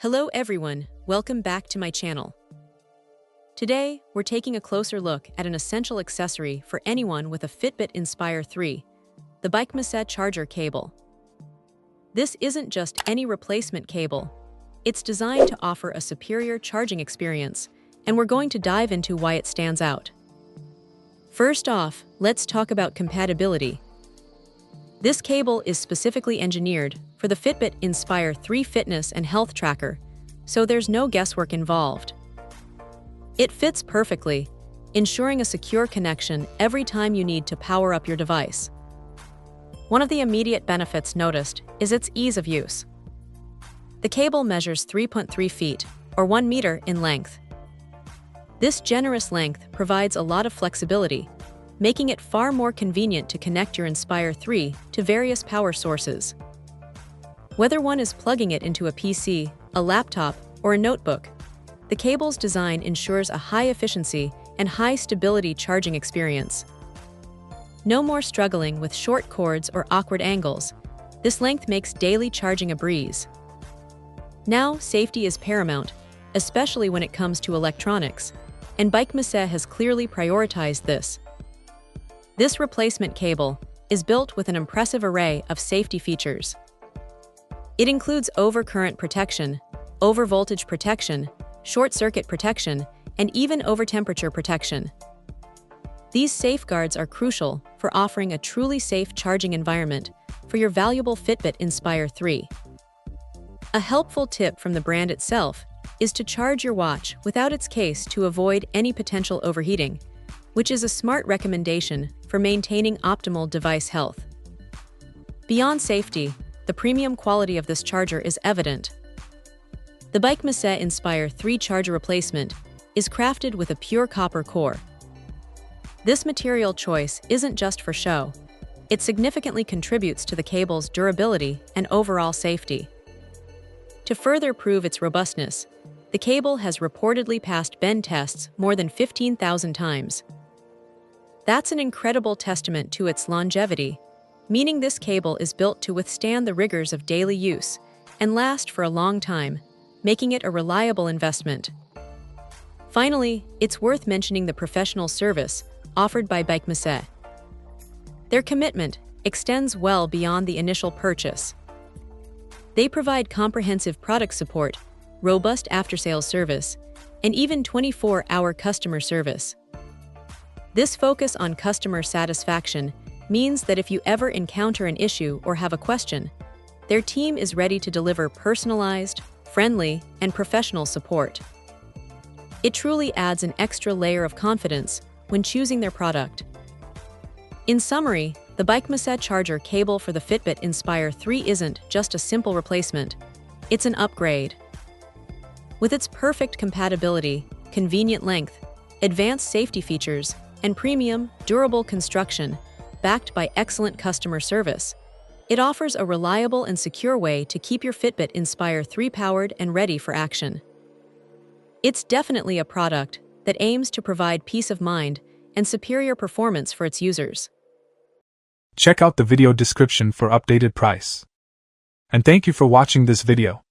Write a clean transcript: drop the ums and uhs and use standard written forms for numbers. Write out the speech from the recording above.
Hello everyone, welcome back to my channel. Today, we're taking a closer look at an essential accessory for anyone with a Fitbit Inspire 3, the Bicmice charger cable. This isn't just any replacement cable. It's designed to offer a superior charging experience, and we're going to dive into why it stands out. First off, let's talk about compatibility. This cable is specifically engineered for the Fitbit Inspire 3 fitness and health tracker, so there's no guesswork involved. It fits perfectly, ensuring a secure connection every time you need to power up your device. One of the immediate benefits noticed is its ease of use. The cable measures 3.3 feet, or 1 meter, in length. This generous length provides a lot of flexibility, making it far more convenient to connect your Inspire 3 to various power sources. Whether one is plugging it into a PC, a laptop, or a notebook, the cable's design ensures a high-efficiency and high-stability charging experience. No more struggling with short cords or awkward angles. This length makes daily charging a breeze. Now, safety is paramount, especially when it comes to electronics, and Bicmice has clearly prioritized this. This replacement cable is built with an impressive array of safety features. It includes overcurrent protection, overvoltage protection, short-circuit protection, and even overtemperature protection. These safeguards are crucial for offering a truly safe charging environment for your valuable Fitbit Inspire 3. A helpful tip from the brand itself is to charge your watch without its case to avoid any potential overheating, which is a smart recommendation for maintaining optimal device health. Beyond safety, the premium quality of this charger is evident. The Bicmice Inspire 3 charger replacement is crafted with a pure copper core. This material choice isn't just for show. It significantly contributes to the cable's durability and overall safety. To further prove its robustness, the cable has reportedly passed bend tests more than 15,000 times. That's an incredible testament to its longevity, meaning this cable is built to withstand the rigors of daily use and last for a long time, making it a reliable investment. Finally, it's worth mentioning the professional service offered by Bicmice. Their commitment extends well beyond the initial purchase. They provide comprehensive product support, robust after-sales service, and even 24-hour customer service. This focus on customer satisfaction means that if you ever encounter an issue or have a question, their team is ready to deliver personalized, friendly, and professional support. It truly adds an extra layer of confidence when choosing their product. In summary, the Bicmice charger cable for the Fitbit Inspire 3 isn't just a simple replacement, it's an upgrade. With its perfect compatibility, convenient length, advanced safety features, and premium, durable construction, backed by excellent customer service, it offers a reliable and secure way to keep your Fitbit Inspire 3 powered and ready for action. It's definitely a product that aims to provide peace of mind and superior performance for its users. Check out the video description for updated price. And thank you for watching this video.